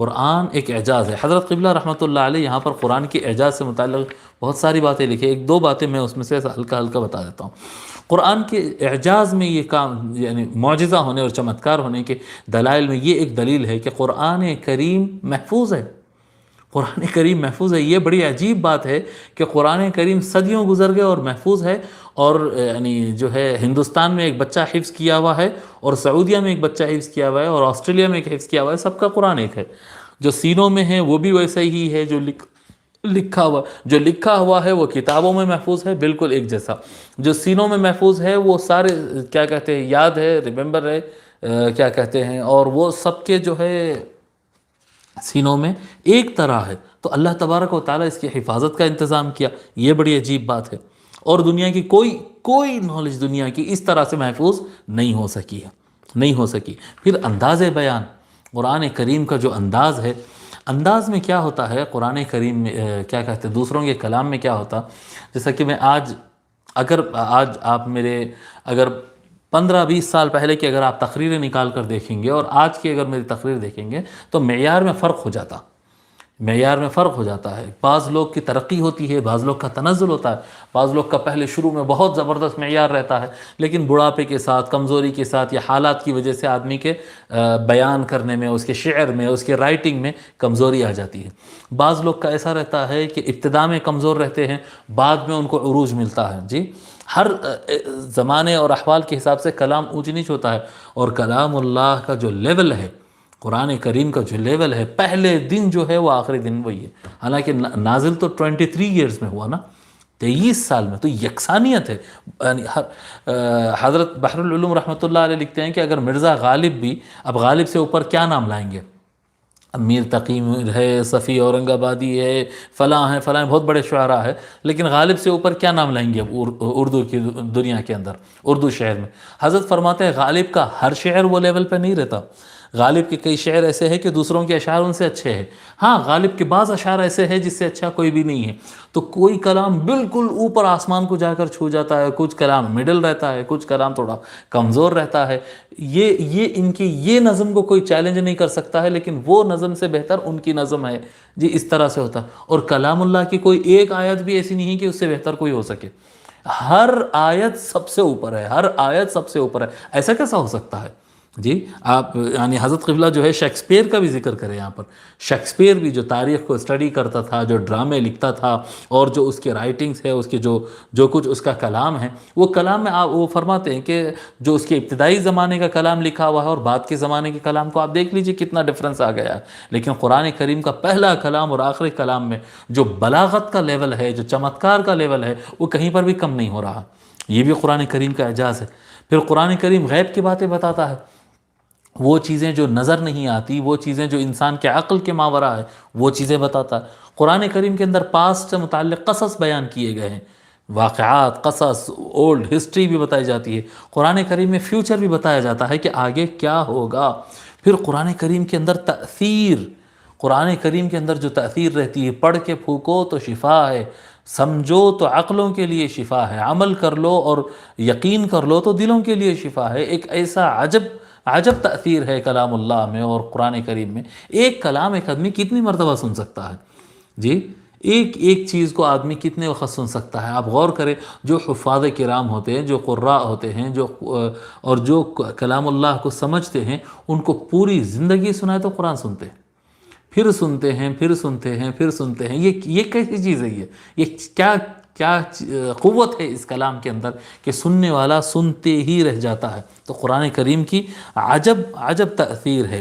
قرآن ایک اعجاز ہے۔ حضرت قبلہ رحمۃ اللہ علیہ یہاں پر قرآن کے اعجاز سے متعلق بہت ساری باتیں لکھی، ایک دو باتیں میں اس میں سے ہلکا ہلکا بتا دیتا ہوں۔ قرآن کے اعجاز میں یہ کام، یعنی معجزہ ہونے اور چمتکار ہونے کے دلائل میں یہ ایک دلیل ہے کہ قرآن کریم محفوظ ہے۔ قرآن کریم محفوظ ہے۔ یہ بڑی عجیب بات ہے کہ قرآن کریم صدیوں گزر گئے اور محفوظ ہے، اور یعنی جو ہے ہندوستان میں ایک بچہ حفظ کیا ہوا ہے، اور سعودیہ میں ایک بچہ حفظ کیا ہوا ہے، اور آسٹریلیا میں ایک حفظ کیا ہوا ہے، سب کا قرآن ایک ہے۔ جو سینوں میں ہے وہ بھی ویسا ہی ہے، جو لکھا ہوا ہے وہ کتابوں میں محفوظ ہے، بالکل ایک جیسا۔ جو سینوں میں محفوظ ہے وہ سارے کیا کہتے ہیں، یاد ہے، ریممبر ہے، کیا کہتے ہیں، اور وہ سب کے جو ہے سینوں میں ایک طرح ہے۔ تو اللہ تبارک و تعالیٰ اس کی حفاظت کا انتظام کیا، یہ بڑی عجیب بات ہے، اور دنیا کی کوئی نالج دنیا کی اس طرح سے محفوظ نہیں ہو سکی ہے، نہیں ہو سکی۔ پھر انداز بیان، قرآن کریم کا جو انداز ہے، انداز میں کیا ہوتا ہے قرآن کریم میں، کیا کہتے ہیں، دوسروں کے کلام میں کیا ہوتا، جیسا کہ میں آج آپ میرے اگر 15-20 سال پہلے کی اگر آپ تقریریں نکال کر دیکھیں گے اور آج کی اگر میری تقریر دیکھیں گے تو معیار میں فرق ہو جاتا، معیار میں فرق ہو جاتا ہے۔ بعض لوگ کی ترقی ہوتی ہے، بعض لوگ کا تنزل ہوتا ہے، بعض لوگ کا پہلے شروع میں بہت زبردست معیار رہتا ہے، لیکن بڑھاپے کے ساتھ، کمزوری کے ساتھ یا حالات کی وجہ سے آدمی کے بیان کرنے میں، اس کے شعر میں، اس کے رائٹنگ میں کمزوری آ جاتی ہے۔ بعض لوگ کا ایسا رہتا ہے کہ ابتدا میں کمزور رہتے ہیں، بعد میں ان کو عروج ملتا ہے۔ جی، ہر زمانے اور احوال کے حساب سے کلام اونچ نیچ ہوتا ہے، اور کلام اللہ کا جو لیول ہے، قرآن کریم کا جو لیول ہے، پہلے دن جو ہے وہ آخری دن وہی ہے۔ حالانکہ نازل تو 23 ایئرز میں ہوا نا، 23 سال میں، تو یکسانیت ہے۔ یعنی حضرت بحر العلوم رحمۃ اللہ علیہ لکھتے ہیں کہ اگر مرزا غالب بھی، اب غالب سے اوپر کیا نام لائیں گے؟ اب میر تقی ہے، صفی اورنگ آبادی ہے، فلاں ہے، فلاں، بہت بڑے شعراء ہے، لیکن غالب سے اوپر کیا نام لائیں گے اب اردو کی دنیا کے اندر، اردو شعر میں؟ حضرت فرماتے ہیں غالب کا ہر شعر وہ لیول پہ نہیں رہتا، غالب کے کئی شعر ایسے ہیں کہ دوسروں کے اشعار ان سے اچھے ہیں، ہاں غالب کے بعض اشعار ایسے ہیں جس سے اچھا کوئی بھی نہیں ہے۔ تو کوئی کلام بالکل اوپر آسمان کو جا کر چھو جاتا ہے، کچھ کلام مڈل رہتا ہے، کچھ کلام تھوڑا کمزور رہتا ہے۔ یہ ان کی یہ نظم کو کوئی چیلنج نہیں کر سکتا ہے، لیکن وہ نظم سے بہتر ان کی نظم ہے۔ جی، اس طرح سے ہوتا ہے۔ اور کلام اللہ کی کوئی ایک آیت بھی ایسی نہیں کہ اس سے بہتر کوئی ہو سکے، ہر آیت سب سے اوپر ہے، ہر آیت سب سے اوپر ہے۔ ایسا کیسا ہو سکتا ہے؟ جی، آپ یعنی حضرت قبلہ جو ہے شیکسپیئر کا بھی ذکر کریں یہاں پر۔ شیکسپیئر بھی جو تاریخ کو اسٹڈی کرتا تھا، جو ڈرامے لکھتا تھا، اور جو اس کے رائٹنگز ہے، اس کے جو کچھ اس کا کلام ہے، وہ کلام میں وہ فرماتے ہیں کہ جو اس کے ابتدائی زمانے کا کلام لکھا ہوا ہے اور بعد کے زمانے کے کلام کو آپ دیکھ لیجئے کتنا ڈفرنس آ گیا ہے۔ لیکن قرآن کریم کا پہلا کلام اور آخری کلام میں جو بلاغت کا لیول ہے، جو چمتکار کا لیول ہے، وہ کہیں پر بھی کم نہیں ہو رہا۔ یہ بھی قرآن کریم کا اعجاز ہے۔ پھر قرآن کریم غیب کی باتیں بتاتا ہے، وہ چیزیں جو نظر نہیں آتی، وہ چیزیں جو انسان کے عقل کے ماورا ہے، وہ چیزیں بتاتا ہے۔ قرآن کریم کے اندر پاسٹ سے متعلق قصص بیان کیے گئے ہیں، واقعات، قصص، اولڈ ہسٹری بھی بتائی جاتی ہے۔ قرآن کریم میں فیوچر بھی بتایا جاتا ہے کہ آگے کیا ہوگا۔ پھر قرآن کریم کے اندر تأثیر، قرآن کریم کے اندر جو تأثیر رہتی ہے، پڑھ کے پھونکو تو شفا ہے، سمجھو تو عقلوں کے لیے شفا ہے، عمل کر لو اور یقین کر لو تو دلوں کے لیے شفا ہے۔ ایک ایسا عجب تأثیر ہے کلام اللہ میں اور قرآن کریم میں۔ ایک کلام ایک آدمی کتنی مرتبہ سن سکتا ہے؟ جی، ایک چیز کو آدمی کتنے وقت سن سکتا ہے؟ آپ غور کریں، جو حفاظ کرام ہوتے ہیں، جو قراء ہوتے ہیں، اور جو کلام اللہ کو سمجھتے ہیں، ان کو پوری زندگی سنائے تو قرآن سنتے ہیں، پھر سنتے ہیں، پھر سنتے ہیں، پھر سنتے ہیں۔ یہ کیسی چیز ہے؟ یہ کیا قوت ہے اس کلام کے اندر کہ سننے والا سنتے ہی رہ جاتا ہے؟ تو قرآن کریم کی عجب تأثیر ہے۔